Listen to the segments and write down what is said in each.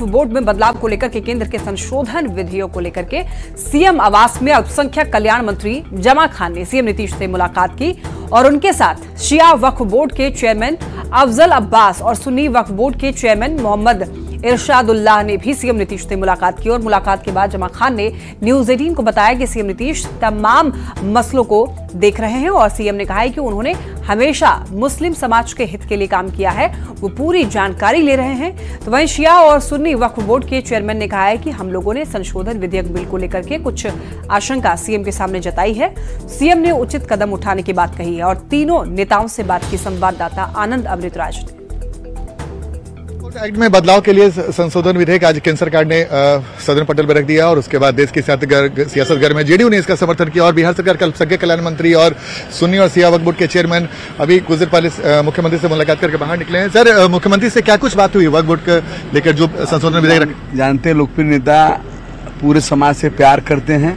वक्फ board में बदलाव को लेकर के केंद्र के संशोधन विधेयक को लेकर के सीएम आवास में अल्पसंख्यक कल्याण मंत्री जमा खान ने सीएम नीतीश से मुलाकात की और उनके साथ शिया वक्फ बोर्ड के चेयरमैन अफजल अब्बास और सुन्नी वक्फ बोर्ड के चेयरमैन मोहम्मद इरशादुल्लाह ने भी सीएम नीतीश से मुलाकात की। और मुलाकात के बाद जमा खान ने न्यूज 18 को बताया कि सीएम नीतीश तमाम मसलों को देख रहे हैं और सीएम ने कहा है कि उन्होंने हमेशा मुस्लिम समाज के हित के लिए काम किया है, वो पूरी जानकारी ले रहे हैं। तो वहीं शिया और सुन्नी वक्फ बोर्ड के चेयरमैन ने कहा है कि हम लोगों ने संशोधन विधेयक बिल को लेकर के कुछ आशंका सीएम के सामने जताई है। सीएम ने उचित कदम उठाने की बात कही है और तीनों नेताओं से बात की संवाददाता आनंद अमृतराज ने। एक्ट में बदलाव के लिए संशोधन विधेयक आज केंद्र सरकार ने सदन पटल पर रख दिया और उसके बाद देश की सियासत घर में जेडीयू ने इसका समर्थन किया और बिहार सरकार के अल्पसंख्यक कल्याण मंत्री और सुन्नी और शिया वक्फ बोर्ड के चेयरमैन अभी कुछ देर पहले मुख्यमंत्री से मुलाकात करके बाहर निकले हैं। सर, मुख्यमंत्री से क्या कुछ बात हुई वक्फ बोर्ड को लेकर जो संशोधन विधेयक? जानते हैं लोकप्रिय नेता पूरे समाज से प्यार करते हैं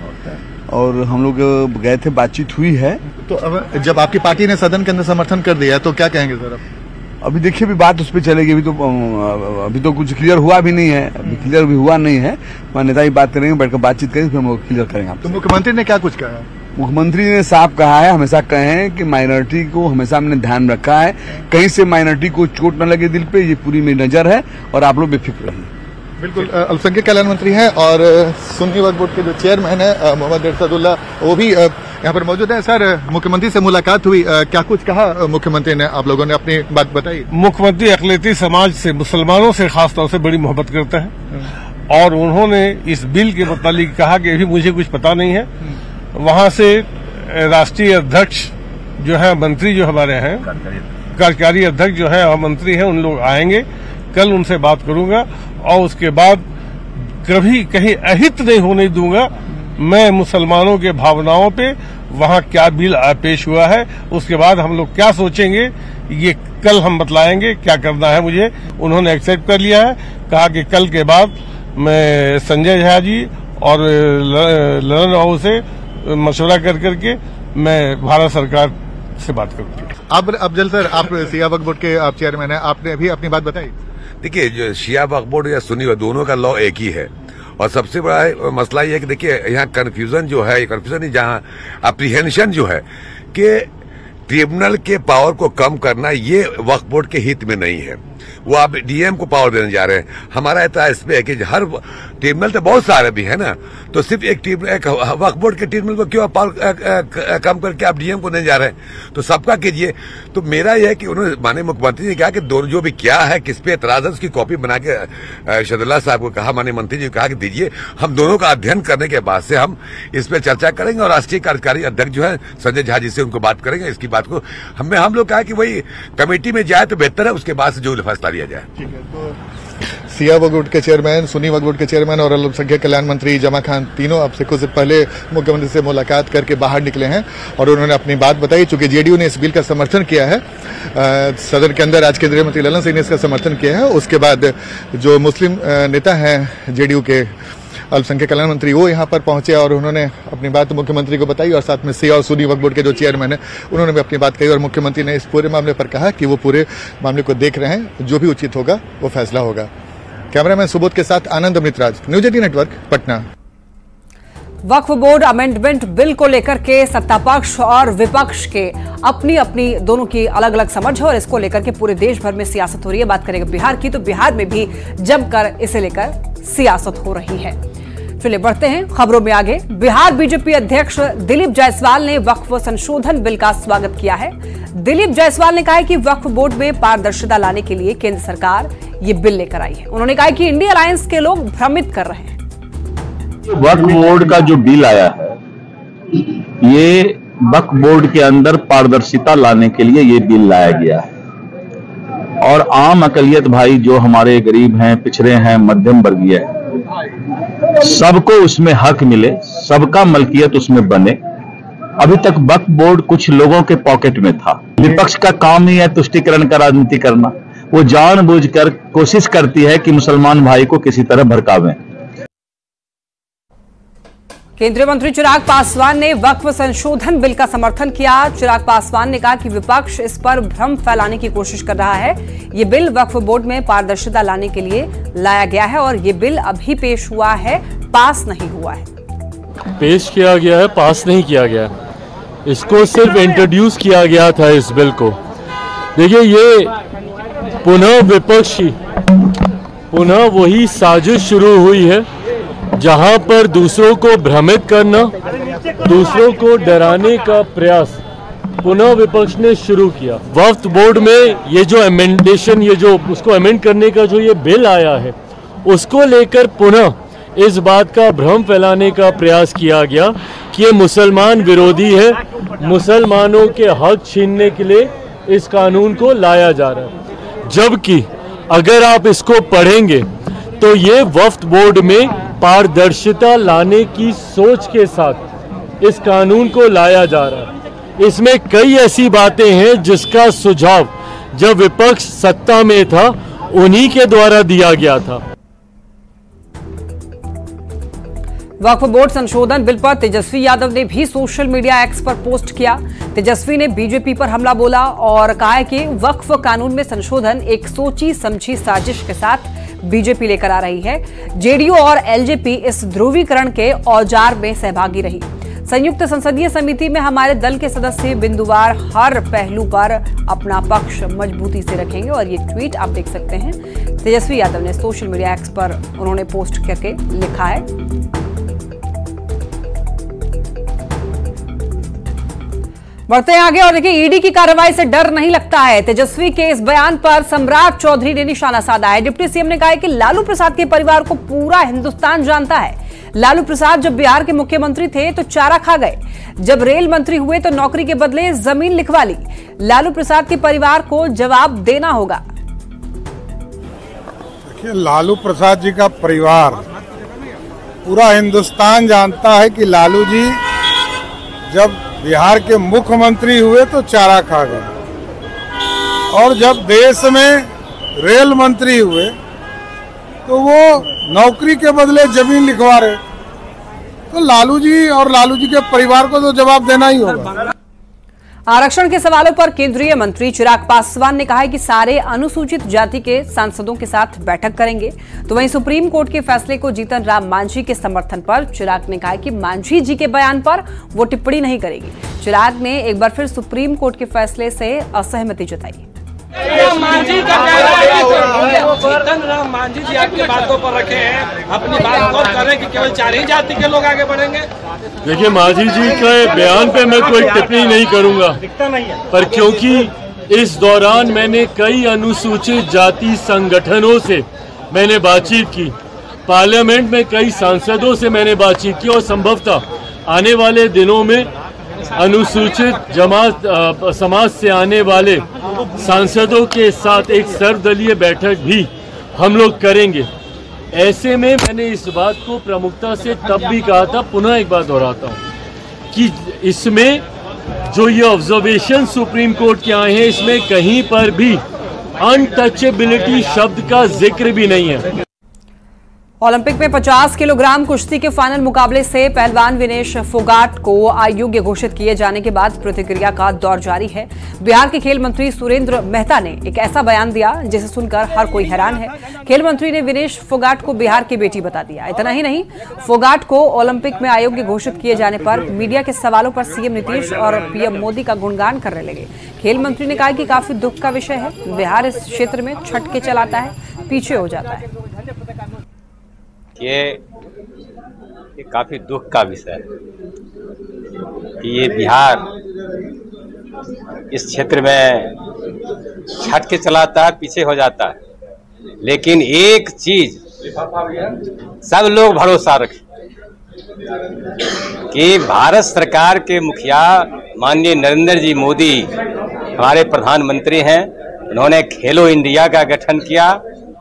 और हम लोग गए थे, बातचीत हुई है। तो अब जब आपकी पार्टी ने सदन के अंदर समर्थन कर दिया तो क्या कहेंगे सर? अभी देखिए, अभी बात उस पर चलेगी। अभी तो कुछ क्लियर हुआ भी नहीं है, अभी क्लियर भी हुआ नहीं है। नेता ही बात करेंगे, बैठकर बातचीत करेंगे, फिर हम क्लियर करेंगे। तो मुख्यमंत्री ने क्या कुछ कहा? मुख्यमंत्री ने साफ कहा है, हमेशा कहे हैं कि माइनॉरिटी को हमेशा हमने ध्यान रखा है, कहीं से माइनॉरिटी को चोट न लगे दिल पे, ये पूरी मेरी नजर है और आप लोग बेफिक्र रहिए। बिल्कुल, अल्पसंख्यक कल्याण मंत्री हैं और सुन्नी वक्फ बोर्ड के जो चेयरमैन है मोहम्मद इरशादुल्लाह, वो भी यहाँ पर मौजूद है। सर, मुख्यमंत्री से मुलाकात हुई, क्या कुछ कहा मुख्यमंत्री ने? आप लोगों ने अपनी बात बताई। मुख्यमंत्री अकलियती समाज से, मुसलमानों से खास तौर से बड़ी मोहब्बत करते हैं और उन्होंने इस बिल के मुतालिक कहा कि अभी मुझे कुछ पता नहीं है। वहां से राष्ट्रीय अध्यक्ष जो है, मंत्री जो हमारे हैं, कार्यकारी अध्यक्ष जो है और मंत्री हैं, उन लोग आएंगे। कल उनसे बात करूंगा और उसके बाद कभी कहीं अहित नहीं होने दूंगा। मैं मुसलमानों के भावनाओं पे वहां क्या बिल पेश हुआ है, उसके बाद हम लोग क्या सोचेंगे, ये कल हम बतलाएंगे क्या करना है मुझे। उन्होंने एक्सेप्ट कर लिया है, कहा कि कल के बाद मैं संजय झा जी और ललन राव से मशवरा कर करके मैं भारत सरकार से बात करूंगी। अब अफजल सर, आप शिया वक्फ बोर्ड के आप चेयरमैन हैं, आपने अभी अपनी बात बताई। देखिए, जो शिया वक्फ बोर्ड या सुन्नी, दोनों का लॉ एक ही है और सबसे बड़ा मसला ये है कि देखिए यहाँ कंफ्यूजन जो है, कंफ्यूजन नहीं, जहाँ अप्रीहेंशन जो है कि ट्रिब्यूनल के पावर को कम करना, ये वक्फ बोर्ड के हित में नहीं है। वो आप डीएम को पावर देने जा रहे हैं। हमारा एतराज इस पे है कि हर ट्रिब्यूनल तो बहुत सारे भी है ना, तो सिर्फ एक वक्फ बोर्ड के ट्रिब्यूनल को क्यों पावर कम करके आप डीएम को नहीं जा रहे हैं? तो सबका कीजिए। तो मेरा यह है कि उन्होंने, माननीय मुख्यमंत्री ने कहा कि दोनों जो भी क्या है, किस पे एतराज है, उसकी कॉपी बना के इरशादुल्लाह साहब को कहा, माननीय मंत्री जी को कहा कि दीजिए, हम दोनों का अध्ययन करने के बाद से हम इस पे चर्चा करेंगे और राष्ट्रीय कार्यकारी अध्यक्ष जो है संजय झा जी से उनको बात करेंगे। इसकी बात को हम लोग कहा कि वही कमेटी में जाए तो बेहतर है, उसके बाद से जो फैसला लिया जाए। ठीक है, तो शिया वक्फ बोर्ड के चेयरमैन, सुन्नी वक्फ बोर्ड के चेयरमैन और अल्पसंख्यक कल्याण मंत्री जमा खान, तीनों अब से कुछ देर पहले मुख्यमंत्री से मुलाकात करके बाहर निकले हैं और उन्होंने अपनी बात बताई। चूंकि जेडीयू ने इस बिल का समर्थन किया है सदन के अंदर, आज केंद्रीय मंत्री ललन सिंह ने इसका समर्थन किया है। उसके बाद जो मुस्लिम नेता हैं जेडीयू के, अल्पसंख्यक कल्याण मंत्री, वो यहाँ पर पहुंचे और उन्होंने अपनी बात मुख्यमंत्री को बताई और साथ में शिया और सुन्नी वक्फ बोर्ड के जो चेयरमैन है उन्होंने भी अपनी बात कही और मुख्यमंत्री ने इस पूरे मामले पर कहा कि वो पूरे मामले को देख रहे हैं, जो भी उचित होगा वो फैसला होगा। कैमरामैन सुबोध के साथ आनंद अमृतराज, न्यूज 18 नेटवर्क, पटना। वक्फ बोर्ड अमेंडमेंट बिल को लेकर के सत्तापक्ष और विपक्ष के अपनी अपनी दोनों की अलग अलग समझ है और इसको लेकर के पूरे देश भर में सियासत हो रही है। बात करेंगे बिहार की, तो बिहार में भी जमकर इसे लेकर सियासत हो रही है। चलिए बढ़ते हैं खबरों में आगे। बिहार बीजेपी अध्यक्ष दिलीप जायसवाल ने वक्फ संशोधन बिल का स्वागत किया है। दिलीप जायसवाल ने कहा है कि वक्फ बोर्ड में पारदर्शिता लाने के लिए केंद्र सरकार ये बिल लेकर आई है। उन्होंने कहा कि इंडिया अलायंस के लोग भ्रमित कर रहे हैं। वक्फ बोर्ड का जो बिल आया है, ये वक्फ बोर्ड के अंदर पारदर्शिता लाने के लिए ये बिल लाया गया है और आम अकलियत भाई जो हमारे गरीब हैं, पिछड़े हैं, मध्यम वर्गीय हैं, सबको उसमें हक मिले, सबका मलकियत उसमें बने। अभी तक वक्फ बोर्ड कुछ लोगों के पॉकेट में था। विपक्ष का काम ही है तुष्टीकरण का राजनीति करना। वो जानबूझकर कोशिश करती है कि मुसलमान भाई को किसी तरह भड़कावें। केंद्रीय मंत्री चिराग पासवान ने वक्फ संशोधन बिल का समर्थन किया। चिराग पासवान ने कहा कि विपक्ष इस पर भ्रम फैलाने की कोशिश कर रहा है। ये बिल वक्फ बोर्ड में पारदर्शिता लाने के लिए लाया गया है और ये बिल अभी पेश हुआ है, पास नहीं हुआ है। पेश किया गया है, पास नहीं किया गया। इसको सिर्फ इंट्रोड्यूस किया गया था इस बिल को। देखिए, ये पुनः वही साजिश शुरू हुई है जहां पर दूसरों को भ्रमित करना, दूसरों को डराने का प्रयास पुनः विपक्ष ने शुरू किया। वक्फ बोर्ड में ये जो अमेंडेशन, ये जो उसको अमेंड करने का जो ये बिल आया है, उसको लेकर पुनः इस बात का भ्रम फैलाने का प्रयास किया गया कि ये मुसलमान विरोधी है, मुसलमानों के हक छीनने के लिए इस कानून को लाया जा रहा है। जबकि अगर आप इसको पढ़ेंगे तो ये वक्फ बोर्ड में पारदर्शिता लाने की सोच के साथ इस कानून को लाया जा रहा है। इसमें कई ऐसी बातें हैं जिसका सुझाव जब विपक्ष सत्ता में था उन्हीं के द्वारा दिया गया था। वक्फ बोर्ड संशोधन बिल पर तेजस्वी यादव ने भी सोशल मीडिया एक्स पर पोस्ट किया। तेजस्वी ने बीजेपी पर हमला बोला और कहा है कि वक्फ कानून में संशोधन एक सोची समझी साजिश के साथ बीजेपी लेकर आ रही है। जेडीयू और एलजेपी इस ध्रुवीकरण के औजार में सहभागी रही। संयुक्त संसदीय समिति में हमारे दल के सदस्य बिंदुवार हर पहलू पर अपना पक्ष मजबूती से रखेंगे और ये ट्वीट आप देख सकते हैं, तेजस्वी यादव ने सोशल मीडिया एक्स पर उन्होंने पोस्ट करके लिखा है। बढ़ते हैं आगे और देखिए, ईडी की कार्रवाई से डर नहीं लगता है। तेजस्वी के इस बयान पर सम्राट चौधरी ने निशाना साधा है। डिप्टी सीएम ने कहा है कि लालू प्रसाद के परिवार को पूरा हिंदुस्तान जानता है। लालू प्रसाद जब बिहार के मुख्यमंत्री थे तो चारा खा गए, जब रेल मंत्री हुए तो नौकरी के बदले जमीन लिखवा ली। लालू प्रसाद के परिवार को जवाब देना होगा। देखिए, लालू प्रसाद जी का परिवार पूरा हिंदुस्तान जानता है कि लालू जी जब बिहार के मुख्यमंत्री हुए तो चारा खा गए और जब देश में रेल मंत्री हुए तो वो नौकरी के बदले जमीन लिखवा रहे। तो लालू जी और लालू जी के परिवार को तो जवाब देना ही होगा। आरक्षण के सवालों पर केंद्रीय मंत्री चिराग पासवान ने कहा है कि सारे अनुसूचित जाति के सांसदों के साथ बैठक करेंगे। तो वहीं सुप्रीम कोर्ट के फैसले को जीतन राम मांझी के समर्थन पर चिराग ने कहा है कि मांझी जी के बयान पर वो टिप्पणी नहीं करेगी। चिराग ने एक बार फिर सुप्रीम कोर्ट के फैसले से असहमति जताई। मांझी का जीतन राम मांझी जी आपकी बातों पर रखे हैं, अपनी बात गौर करें कि केवल 4 ही जाति के लोग आगे बढ़ेंगे। देखिए, मांझी जी के बयान पे मैं कोई टिप्पणी नहीं करूंगा, पर क्योंकि इस दौरान मैंने कई अनुसूचित जाति संगठनों से मैंने बातचीत की, पार्लियामेंट में कई सांसदों से मैंने बातचीत की और संभवतः आने वाले दिनों में अनुसूचित जमात समाज से आने वाले सांसदों के साथ एक सर्वदलीय बैठक भी हम लोग करेंगे। ऐसे में मैंने इस बात को प्रमुखता से तब भी कहा था, पुनः एक बार दोहराता हूँ कि इसमें जो ये ऑब्जर्वेशन सुप्रीम कोर्ट के आए हैं, इसमें कहीं पर भी अनटचेबिलिटी शब्द का जिक्र भी नहीं है। ओलंपिक में 50 किलोग्राम कुश्ती के फाइनल मुकाबले से पहलवान विनेश फोगाट को अयोग्य घोषित किए जाने के बाद प्रतिक्रिया का दौर जारी है। बिहार के खेल मंत्री सुरेंद्र मेहता ने एक ऐसा बयान दिया जिसे सुनकर हर कोई हैरान है। खेल मंत्री ने विनेश फोगाट को बिहार की बेटी बता दिया। इतना ही नहीं, फोगाट को ओलंपिक में अयोग्य घोषित किए जाने पर मीडिया के सवालों पर सीएम नीतीश और पीएम मोदी का गुणगान करने लगे। खेल मंत्री ने कहा कि काफी दुख का विषय है, बिहार इस क्षेत्र में छटके चलाता है, पीछे हो जाता है। ये काफी दुख का विषय है कि ये बिहार इस क्षेत्र में छट के चलाता है, पीछे हो जाता है। लेकिन एक चीज सब लोग भरोसा रखें कि भारत सरकार के मुखिया माननीय नरेंद्र जी मोदी हमारे प्रधानमंत्री हैं। उन्होंने खेलो इंडिया का गठन किया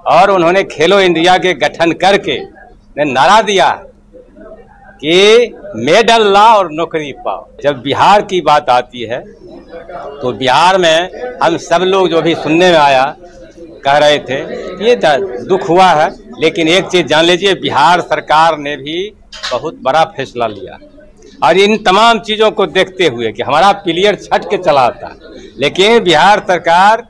और उन्होंने खेलो इंडिया के गठन करके ने नारा दिया कि मेडल लाओ और नौकरी पाओ। जब बिहार की बात आती है तो बिहार में हम सब लोग जो भी सुनने में आया कह रहे थे, ये दुख हुआ है। लेकिन एक चीज जान लीजिए, बिहार सरकार ने भी बहुत बड़ा फैसला लिया और इन तमाम चीजों को देखते हुए कि हमारा प्लेयर छट के चला था, लेकिन बिहार सरकार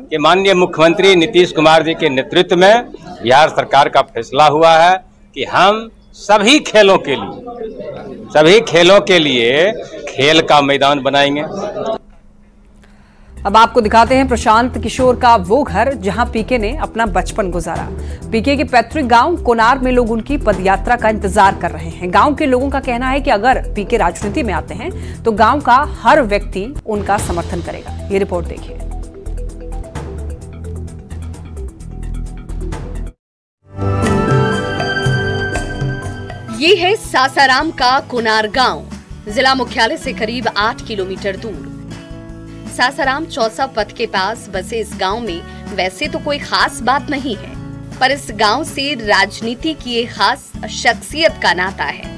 के माननीय मुख्यमंत्री नीतीश कुमार जी के नेतृत्व में बिहार सरकार का फैसला हुआ है कि हम सभी खेलों के लिए खेल का मैदान बनाएंगे। अब आपको दिखाते हैं प्रशांत किशोर का वो घर जहां पीके ने अपना बचपन गुजारा। पीके के पैतृक गांव कोनार में लोग उनकी पदयात्रा का इंतजार कर रहे हैं। गांव के लोगों का कहना है कि अगर पीके राजनीति में आते हैं तो गांव का हर व्यक्ति उनका समर्थन करेगा। ये रिपोर्ट देखिए। ये है सासाराम का कोनार गांव, जिला मुख्यालय से करीब 8 किलोमीटर दूर। सासाराम चौसा पथ के पास बसे इस गांव में वैसे तो कोई खास बात नहीं है, पर इस गांव से राजनीति की एक खास शख्सियत का नाता है।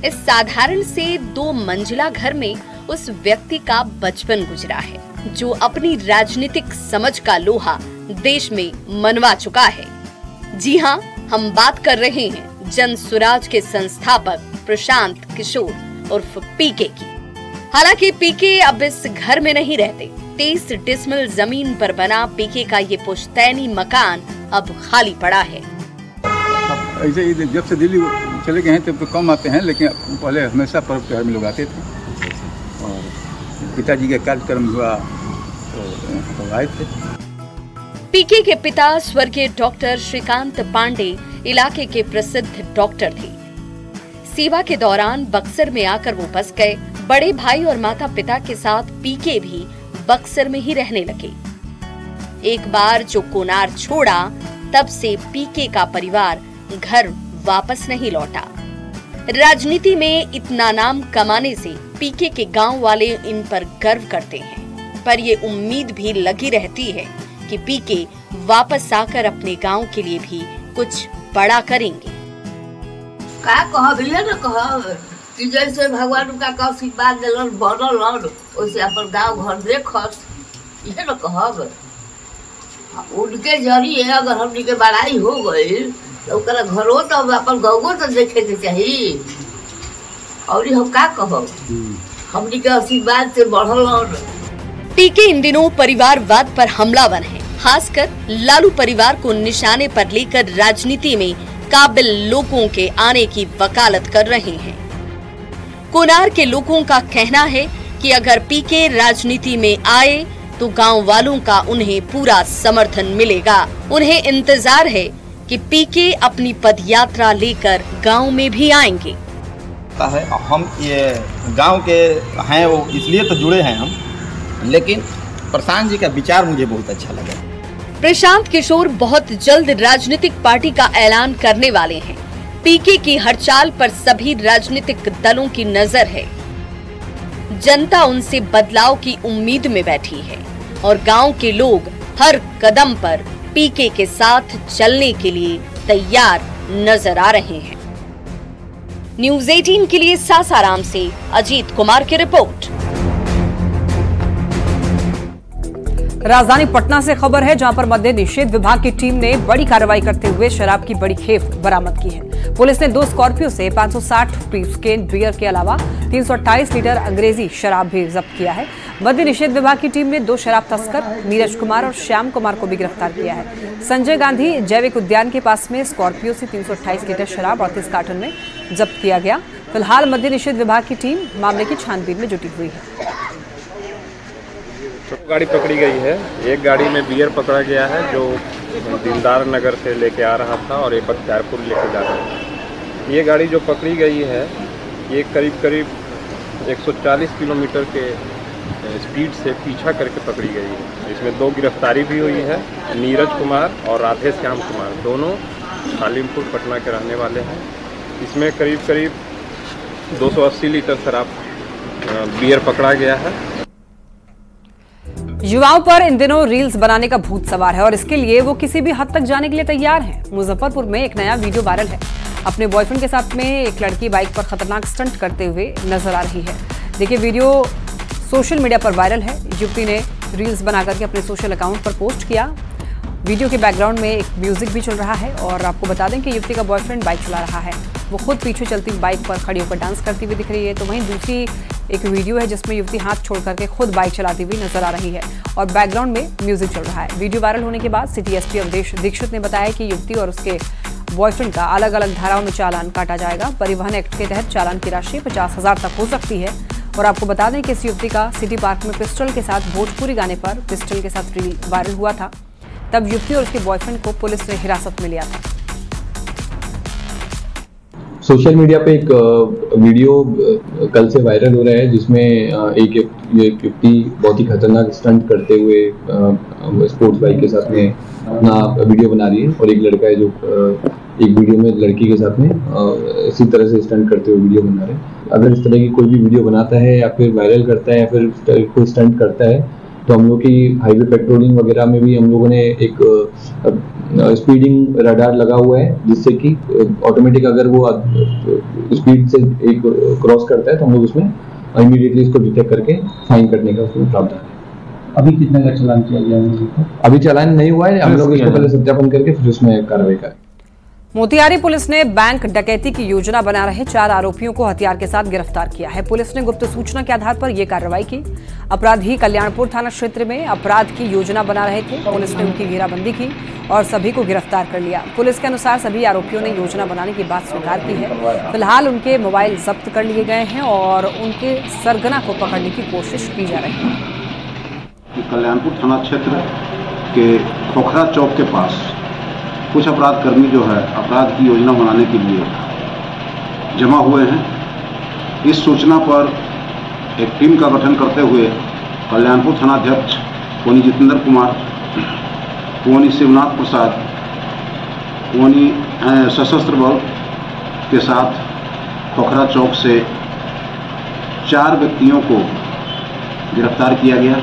इस साधारण से 2 मंजिला घर में उस व्यक्ति का बचपन गुजरा है जो अपनी राजनीतिक समझ का लोहा देश में मनवा चुका है। जी हाँ, हम बात कर रहे हैं जन स्वराज के संस्थापक प्रशांत किशोर उर्फ पीके की। हालांकि पीके अब इस घर में नहीं रहते। 23 डिसमिल जमीन पर बना पीके का ये पुश्तैनी मकान अब खाली पड़ा है। ऐसे ही जब से दिल्ली चले गए हैं तब तो कम आते हैं, लेकिन पहले हमेशा पर्व त्योहार में लोग आते थे और पिताजी का कार्यक्रम हुआ तो आए थे। पीके के पिता स्वर्गीय डॉक्टर श्रीकांत पांडे इलाके के प्रसिद्ध डॉक्टर थे। सेवा के दौरान बक्सर में आकर वो बस गए। बड़े भाई और माता पिता के साथ पीके भी बक्सर में ही रहने लगे। एक बार जो कोनार छोड़ा तब से पीके का परिवार घर वापस नहीं लौटा। राजनीति में इतना नाम कमाने से पीके के गांव वाले इन पर गर्व करते हैं, पर ये उम्मीद भी लगी रहती है कि पीके वापस आकर अपने गांव के लिए भी कुछ बड़ा करेंगे। का कहबिले न कहब कि जैसे भगवान का आशीर्वाद दिलन बनल वैसे अपन गांव घर देखस, ये न कहब। उनके जरिए अगर हमनी के बड़ाई हो गई तो ओकरा घरों तो अपन गाँवों तो देखे के चाहिए। और हम का कहब, हमनी के आशीर्वाद से बढ़ल। पीके इन दिनों परिवारवाद पर हमलावर है, खासकर लालू परिवार को निशाने पर लेकर राजनीति में काबिल लोगों के आने की वकालत कर रहे हैं। कोनार के लोगों का कहना है कि अगर पीके राजनीति में आए तो गांव वालों का उन्हें पूरा समर्थन मिलेगा। उन्हें इंतजार है कि पीके अपनी पदयात्रा लेकर गांव में भी आएंगे। हम ये गांव के हैं, वो इसलिए तो जुड़े हैं हम, लेकिन प्रशांत जी का विचार मुझे बहुत अच्छा लगा। प्रशांत किशोर बहुत जल्द राजनीतिक पार्टी का ऐलान करने वाले हैं। पीके की हर चाल पर सभी राजनीतिक दलों की नजर है। जनता उनसे बदलाव की उम्मीद में बैठी है और गांव के लोग हर कदम पर पीके के साथ चलने के लिए तैयार नजर आ रहे हैं। न्यूज़ 18 के लिए सासाराम से अजीत कुमार की रिपोर्ट। राजधानी पटना से खबर है, जहां पर मद्य निषेध विभाग की टीम ने बड़ी कार्रवाई करते हुए शराब की बड़ी खेप बरामद की है। पुलिस ने 2 स्कॉर्पियो से 560 पीस कैन बियर के अलावा 328 लीटर अंग्रेजी शराब भी जब्त किया है। मद्य निषेध विभाग की टीम ने 2 शराब तस्कर नीरज कुमार और श्याम कुमार को भी गिरफ्तार किया है। संजय गांधी जैविक उद्यान के पास में स्कॉर्पियो से 328 लीटर शराब 38 कार्टन में जब्त किया गया। फिलहाल मद्य निषेध विभाग की टीम मामले की छानबीन में जुटी हुई है। गाड़ी पकड़ी गई है। एक गाड़ी में बियर पकड़ा गया है जो दिलदार नगर से लेके आ रहा था और एक बख्तियारपुर लेके जा रहा था। ये गाड़ी जो पकड़ी गई है ये करीब 140 किलोमीटर के स्पीड से पीछा करके पकड़ी गई है। इसमें 2 गिरफ्तारी भी हुई है, नीरज कुमार और राधे श्याम कुमार, दोनों सालिमपुर पटना के रहने वाले हैं। इसमें करीब 280 लीटर शराब बियर पकड़ा गया है। युवाओं पर इन दिनों रील्स बनाने का भूत सवार है और इसके लिए वो किसी भी हद तक जाने के लिए तैयार हैं। मुजफ्फरपुर में एक नया वीडियो वायरल है। अपने बॉयफ्रेंड के साथ में एक लड़की बाइक पर खतरनाक स्टंट करते हुए नजर आ रही है। देखिए, वीडियो सोशल मीडिया पर वायरल है। युवती ने रील्स बनाकर के अपने सोशल अकाउंट पर पोस्ट किया वीडियो के बैकग्राउंड में एक म्यूजिक भी चल रहा है और आपको बता दें कि युवती का बॉयफ्रेंड बाइक चला रहा है। वो खुद पीछे चलती बाइक पर खड़ी होकर डांस करती हुई दिख रही है। तो वहीं दूसरी एक वीडियो है जिसमें युवती हाथ छोड़ करके खुद बाइक चलाती हुई नजर आ रही है और बैकग्राउंड में म्यूजिक चल रहा है। वीडियो वायरल होने के बाद सिटी एसपी अवधेश दीक्षित ने बताया कि युवती और उसके बॉयफ्रेंड का अलग अलग धाराओं में चालान काटा जाएगा। परिवहन एक्ट के तहत चालान की राशि 50,000 तक हो सकती है। और आपको बता दें कि इस युवती का सिटी पार्क में पिस्टल के साथ भोजपुरी गाने पर पिस्टल के साथ रील वायरल हुआ था। तब युवती और उसके बॉयफ्रेंड को पुलिस ने हिरासत में लिया था। सोशल मीडिया पे एक वीडियो कल से वायरल हो रहा है जिसमें एक युवती बहुत ही खतरनाक स्टंट करते हुए स्पोर्ट्स बाइक के साथ में अपना वीडियो बना रही है और एक लड़का है जो एक वीडियो में लड़की के साथ में इसी तरह से स्टंट करते हुए वीडियो बना रहे हैं। अगर इस तरह की कोई भी वीडियो बनाता है या फिर वायरल करता है या फिर कोई स्टंट करता है तो हम लोग की हाईवे पेट्रोलिंग वगैरह में भी हम लोगों ने एक स्पीडिंग रडार लगा हुआ है जिससे कि ऑटोमेटिक अगर वो स्पीड से एक क्रॉस करता है तो हम लोग उसमें इमीडिएटली इसको डिटेक्ट करके फाइन करने का उसमें प्रावधान है। अभी कितने का चालान किया गया? अभी चालान नहीं हुआ है, हम लोग इसको पहले सत्यापन करके फिर उसमें कार्रवाई करें। मोतिहारी पुलिस ने बैंक डकैती की योजना बना रहे 4 आरोपियों को हथियार के साथ गिरफ्तार किया है। पुलिस ने गुप्त सूचना के आधार पर यह कार्रवाई की। अपराधी कल्याणपुर थाना क्षेत्र में अपराध की योजना बना रहे थे। पुलिस ने उनकी घेराबंदी की और सभी को गिरफ्तार कर लिया। पुलिस के अनुसार सभी आरोपियों ने योजना बनाने की बात स्वीकार की है। फिलहाल उनके मोबाइल जब्त कर लिए गए हैं और उनके सरगना को पकड़ने की कोशिश की जा रही है। कल्याणपुर थाना क्षेत्र के खोखरा चौक के पास कुछ अपराधकर्मी जो है अपराध की योजना बनाने के लिए जमा हुए हैं। इस सूचना पर एक टीम का गठन करते हुए कल्याणपुर थानाध्यक्ष पोनी जितेंद्र कुमार, पोनी शिवनाथ प्रसाद, पोनी सशस्त्र बल के साथ खोखरा चौक से 4 व्यक्तियों को गिरफ्तार किया गया।